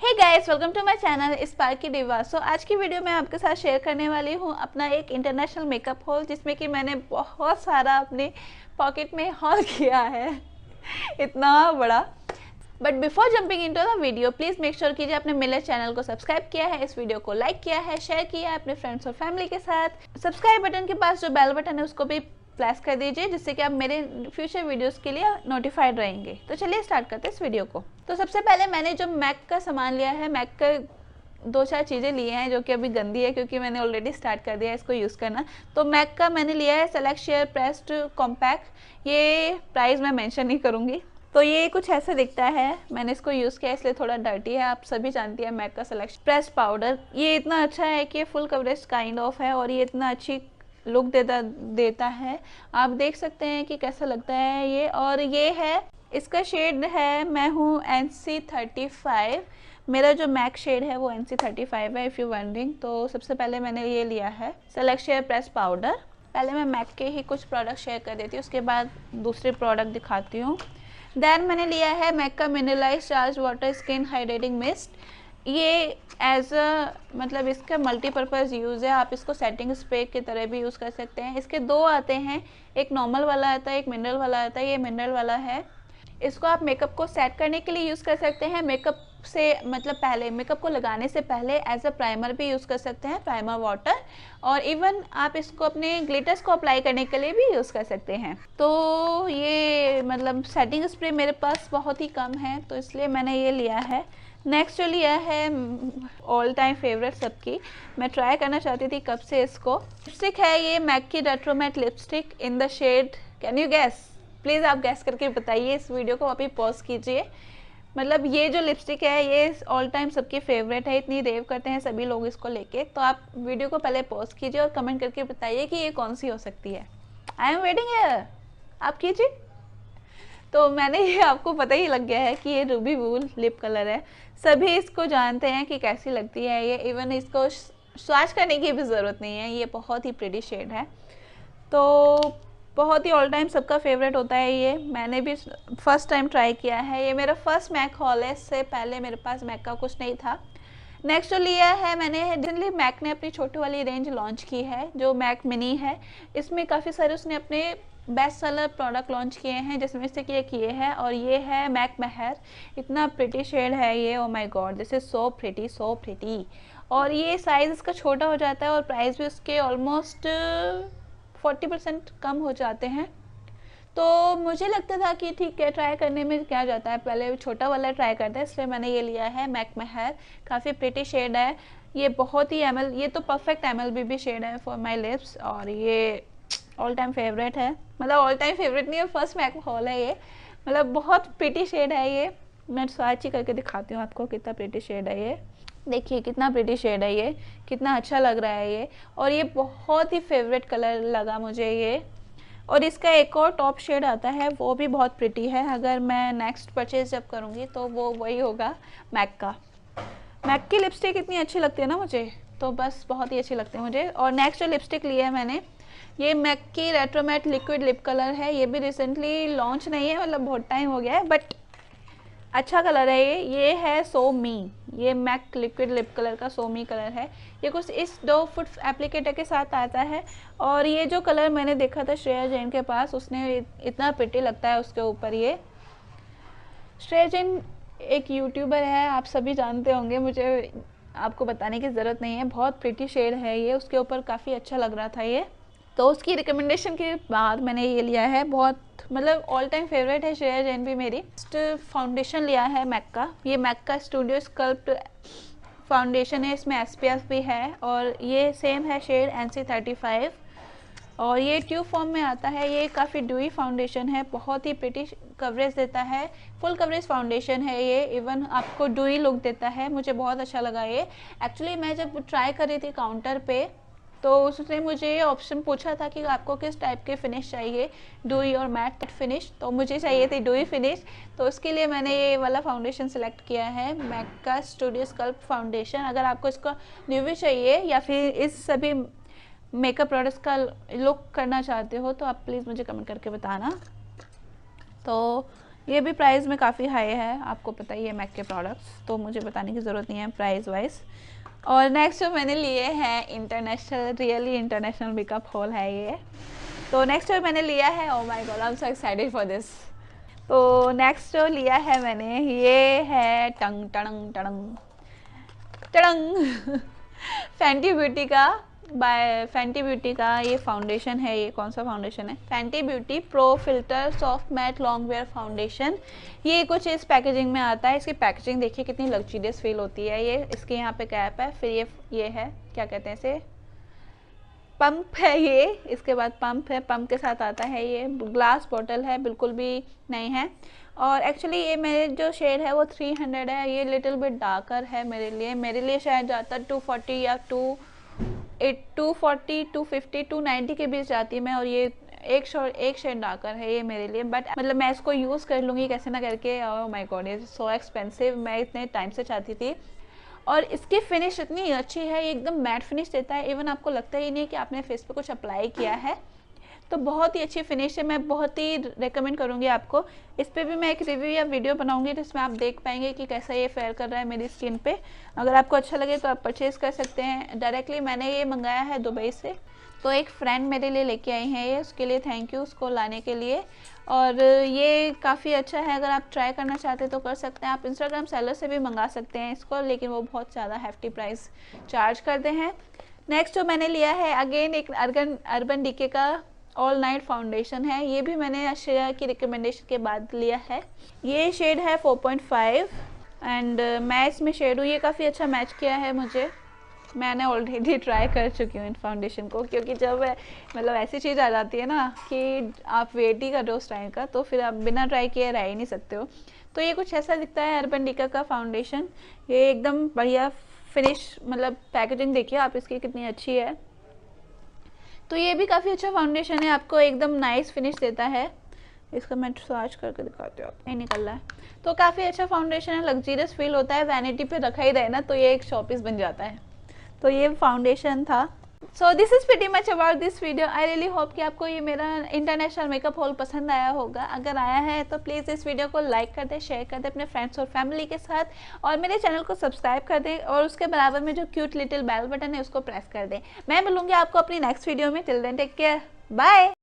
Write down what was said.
Hey guys, welcome to my channel Sparky Diva. So आज की video में आपके साथ शेयर करने वाली हूँ अपना एक इंटरनेशनल मेकअप हॉल, जिसमें कि मैंने बहुत सारा अपने पॉकेट में हॉल किया है इतना बड़ा। But before jumping into the video, please make sure कीजिए आपने मेरे चैनल को सब्सक्राइब किया है, इस वीडियो को लाइक किया है, शेयर किया है अपने फ्रेंड्स और फैमिली के साथ। सब्सक्राइब बटन के पास जो बेल बटन है उसको भी प्रेस कर दीजिए, जिससे कि आप मेरे फ्यूचर वीडियोस के लिए नोटिफाइड रहेंगे। तो चलिए स्टार्ट करते हैं इस वीडियो को। तो सबसे पहले मैंने जो मैक का सामान लिया है, मैक का 2-4 चीज़ें लिए हैं जो कि अभी गंदी है क्योंकि मैंने ऑलरेडी स्टार्ट कर दिया है इसको यूज़ करना। तो मैक का मैंने लिया है सेलेक्ट शेयर प्रेस्ड कॉम्पैक्ट। ये प्राइस मैं मेंशन नहीं करूँगी। तो ये कुछ ऐसे दिखता है, मैंने इसको यूज़ किया इसलिए थोड़ा डर्टी है। आप सभी जानती है मैक का सेलेक्ट प्रेस्ड पाउडर, ये इतना अच्छा है कि फुल कवरेज काइंड ऑफ है और ये इतना अच्छी लुक देता है। आप देख सकते हैं कि कैसा लगता है ये। और ये है, इसका शेड है, मैं हूँ NC35। मेरा जो मैक शेड है वो NC35 है, इफ़ यू वंडरिंग। तो सबसे पहले मैंने ये लिया है सेलेक्ट शेयर प्रेस पाउडर। पहले मैं मैक के ही कुछ प्रोडक्ट शेयर कर देती हूँ, उसके बाद दूसरे प्रोडक्ट दिखाती हूँ। देन मैंने लिया है मैक का mineralise charge water skin hydrating mist. ये एज अ मतलब इसका मल्टीपर्पज़ यूज़ है, आप इसको सेटिंग स्प्रे की तरह भी यूज़ कर सकते हैं। इसके दो आते हैं, एक नॉर्मल वाला आता है, एक मिनरल वाला आता है। ये मिनरल वाला है, इसको आप मेकअप को सेट करने के लिए यूज़ कर सकते हैं। मेकअप से मतलब पहले, मेकअप को लगाने से पहले एज अ प्राइमर भी यूज़ कर सकते हैं, प्राइमर वाटर। और इवन आप इसको अपने ग्लिटर्स को अप्लाई करने के लिए भी यूज़ कर सकते हैं। तो ये मतलब सेटिंग स्प्रे मेरे पास बहुत ही कम है, तो इसलिए मैंने ये लिया है। नेक्स्ट जो लिया है ऑल टाइम फेवरेट सबकी, मैं ट्राई करना चाहती थी कब से इसको, लिपस्टिक है ये मैक की retro matte lipstick in the shade, can you guess? Please आप गैस करके बताइए। इस वीडियो को अभी पॉज कीजिए। मतलब ये जो लिपस्टिक है ये ऑल टाइम सबकी फेवरेट है, इतनी रेव करते हैं सभी लोग इसको लेके। तो आप वीडियो को पहले पॉज कीजिए और कमेंट करके बताइए कि ये कौन सी हो सकती है। आई एम वेटिंग हियर, आप कीजिए। तो मैंने ये, आपको पता ही लग गया है कि ये रूबी वूल लिप कलर है। सभी इसको जानते हैं कि कैसी लगती है ये, इवन इसको स्वाच करने की भी ज़रूरत नहीं है, ये बहुत ही प्रिटी शेड है। तो बहुत ही ऑल टाइम सबका फेवरेट होता है ये, मैंने भी फर्स्ट टाइम ट्राई किया है। ये मेरा फर्स्ट मैक हॉल है, इससे पहले मेरे पास मैक का कुछ नहीं था। नेक्स्ट जो लिया है मैंने, रिसेंटली मैक ने अपनी छोटी वाली रेंज लॉन्च की है जो मैक मिनी है। इसमें काफ़ी सारे उसने अपने बेस्ट सेलर प्रोडक्ट लॉन्च किए हैं, जिसमें से कि एक ये है और ये है मैक महर। इतना प्रिटी शेड है ये, ओ my God, this is so pretty, so pretty. और ये साइज़ इसका छोटा हो जाता है और प्राइस भी उसके ऑलमोस्ट 40% कम हो जाते हैं। तो मुझे लगता था कि ठीक है, ट्राई करने में क्या जाता है, पहले छोटा वाला ट्राई करते हैं, इसलिए मैंने ये लिया है मैक महर। काफ़ी प्रिटी शेड है ये, बहुत ही ये तो परफेक्ट MLBB शेड है फॉर माय लिप्स। और ये ऑल टाइम फेवरेट है, मतलब ऑल टाइम फेवरेट नहीं है, फर्स्ट मैक हॉल है ये। मतलब बहुत प्रिटी शेड है ये, मैं स्वाच ही करके दिखाती हूँ आपको कितना प्रिटी शेड है ये। देखिए कितना प्रिटी शेड है ये, कितना अच्छा लग रहा है ये। और ये बहुत ही फेवरेट कलर लगा मुझे ये। और इसका एक और टॉप शेड आता है, वो भी बहुत प्रिटी है। अगर मैं नेक्स्ट परचेज जब करूँगी तो वो वही होगा मैक का। मैक की लिपस्टिक इतनी अच्छी लगती है ना मुझे, तो बस बहुत ही अच्छी लगती है मुझे। और नेक्स्ट जो लिपस्टिक लिया है मैंने, ये मैक की retro matte liquid lip colour है। ये भी रिसेंटली लॉन्च नहीं है, मतलब बहुत टाइम हो गया है, बट अच्छा कलर है ये है सो मी। ये मैक लिक्विड लिप कलर का सो मी कलर है। ये कुछ इस डो फुट एप्लीकेटर के साथ आता है। और ये जो कलर मैंने देखा था श्रेया जैन के पास, उसने इतना प्रिटी लगता है उसके ऊपर ये। श्रेया जैन एक यूट्यूबर है, आप सभी जानते होंगे, मुझे आपको बताने की ज़रूरत नहीं है। बहुत प्रिटी शेड है ये, उसके ऊपर काफ़ी अच्छा लग रहा था ये, तो उसकी रिकमेंडेशन के बाद मैंने ये लिया है। बहुत मतलब ऑल टाइम फेवरेट है श्रेया जैन भी मेरी। फाउंडेशन लिया है मैक का, ये मैक का स्टूडियो स्कल्प्ट फाउंडेशन है, इसमें SPF भी है। और ये सेम है शेड NC35 और ये ट्यूब फॉर्म में आता है। ये काफ़ी ड्यूई फाउंडेशन है, बहुत ही प्रिटी कवरेज देता है, फुल कवरेज फाउंडेशन है ये, इवन आपको ड्यूई लुक देता है। मुझे बहुत अच्छा लगा ये। एक्चुअली मैं जब ट्राई कर रही थी काउंटर पे, तो उसने मुझे ये ऑप्शन पूछा था कि आपको किस टाइप के फिनिश चाहिए, ड्यूई और मैट फिनिश। तो मुझे चाहिए थी ड्यूई फिनिश, तो उसके लिए मैंने ये वाला फाउंडेशन सेलेक्ट किया है, मैक का स्टूडियो स्कल्प फाउंडेशन। अगर आपको इसका न्यूवी चाहिए या फिर इस सभी मेकअप प्रोडक्ट्स का लुक करना चाहते हो तो आप प्लीज़ मुझे कमेंट करके बताना। तो ये भी प्राइस में काफ़ी हाई है, आपको पता ही है मैक के प्रोडक्ट्स, तो मुझे बताने की ज़रूरत नहीं है प्राइस वाइज। और नेक्स्ट जो मैंने लिए हैं international, really international makeup haul है ये। तो नेक्स्ट जो मैंने लिया है, oh my god I am so excited for this. तो नेक्स्ट जो लिया है मैंने, ये है टंग टड़ंग टड़ंग टड़ंग फैंटी ब्यूटी का, बाय फैंटी ब्यूटी का ये फाउंडेशन है। ये कौन सा फाउंडेशन है? Fenty Beauty pro filter soft matte long wear foundation. ये कुछ इस पैकेजिंग में आता है। इसकी पैकेजिंग देखिए कितनी लग्जरियस फील होती है। ये इसके यहाँ पे कैप है, फिर ये है क्या कहते हैं इसे, पंप है ये, इसके बाद पंप है, पंप के साथ आता है ये ग्लास बॉटल है, बिल्कुल भी नहीं है। और एक्चुअली ये मेरे जो शेड है वो 300 है, ये लिटिल बिट डार्कर है मेरे लिए शायद ज़्यादातर 240 या 240 250 290 के बीच जाती है मैं, और ये एक शेड डार्कर है ये मेरे लिए। बट मतलब मैं इसको यूज़ कर लूँगी कैसे ना करके। ओह माय गॉड ये सो एक्सपेंसिव, मैं इतने टाइम से चाहती थी। और इसकी फिनिश इतनी अच्छी है, ये एकदम मैट फिनिश देता है, इवन आपको लगता ही नहीं है कि आपने फेस पे कुछ अप्लाई किया है। तो बहुत ही अच्छी फिनिश है, मैं बहुत ही रेकमेंड करूँगी आपको। इस पर भी मैं एक रिव्यू या वीडियो बनाऊंगी जिसमें आप देख पाएंगे कि कैसा ये फेयर कर रहा है मेरी स्किन पे। अगर आपको अच्छा लगे तो आप परचेज़ कर सकते हैं। डायरेक्टली मैंने ये मंगाया है दुबई से, तो एक फ्रेंड मेरे लिए लेके आई हैं ये, उसके लिए थैंक यू उसको लाने के लिए। और ये काफ़ी अच्छा है, अगर आप ट्राई करना चाहते हैं तो कर सकते हैं। आप इंस्टाग्राम सेलर से भी मंगा सकते हैं इसको, लेकिन वो बहुत ज़्यादा हेफ्टी प्राइस चार्ज करते हैं। नेक्स्ट जो मैंने लिया है अगेन एक अर्बन डीके का ऑल नाइट फाउंडेशन है। ये भी मैंने श्रेया की रिकमेंडेशन के बाद लिया है। ये शेड है 4.5 एंड मैं इसमें शेड हूँ, ये काफ़ी अच्छा मैच किया है मुझे। मैंने ऑलरेडी ट्राई कर चुकी हूँ इन फाउंडेशन को, क्योंकि जब मतलब ऐसी चीज़ आ जाती है ना कि आप वेट ही कर रहे हो उस टाइम का, तो फिर आप बिना ट्राई किए रह ही नहीं सकते हो। तो ये कुछ ऐसा दिखता है अर्बन डीका का फाउंडेशन। ये एकदम बढ़िया फिनिश, मतलब पैकेजिंग देखिए आप इसकी कितनी अच्छी है। तो ये भी काफ़ी अच्छा फाउंडेशन है, आपको एकदम नाइस फिनिश देता है। इसका मैं स्वाच करके दिखाती हूँ, नहीं निकल रहा है। तो काफ़ी अच्छा फाउंडेशन है, लग्जरियस फील होता है, वैनिटी पे रखा ही रहे ना तो ये एक शॉपीस बन जाता है। तो ये फाउंडेशन था। So this is pretty much about this video. I really hope कि आपको ये मेरा इंटरनेशनल मेकअप हॉल पसंद आया होगा। अगर आया है तो प्लीज़ इस वीडियो को लाइक कर दें, शेयर कर दें अपने फ्रेंड्स और फैमिली के साथ, और मेरे चैनल को सब्सक्राइब कर दें, और उसके बराबर में जो क्यूट लिटिल बेल बटन है उसको प्रेस कर दें। मैं मिलूंगी आपको अपनी नेक्स्ट वीडियो में। Till then take care, bye.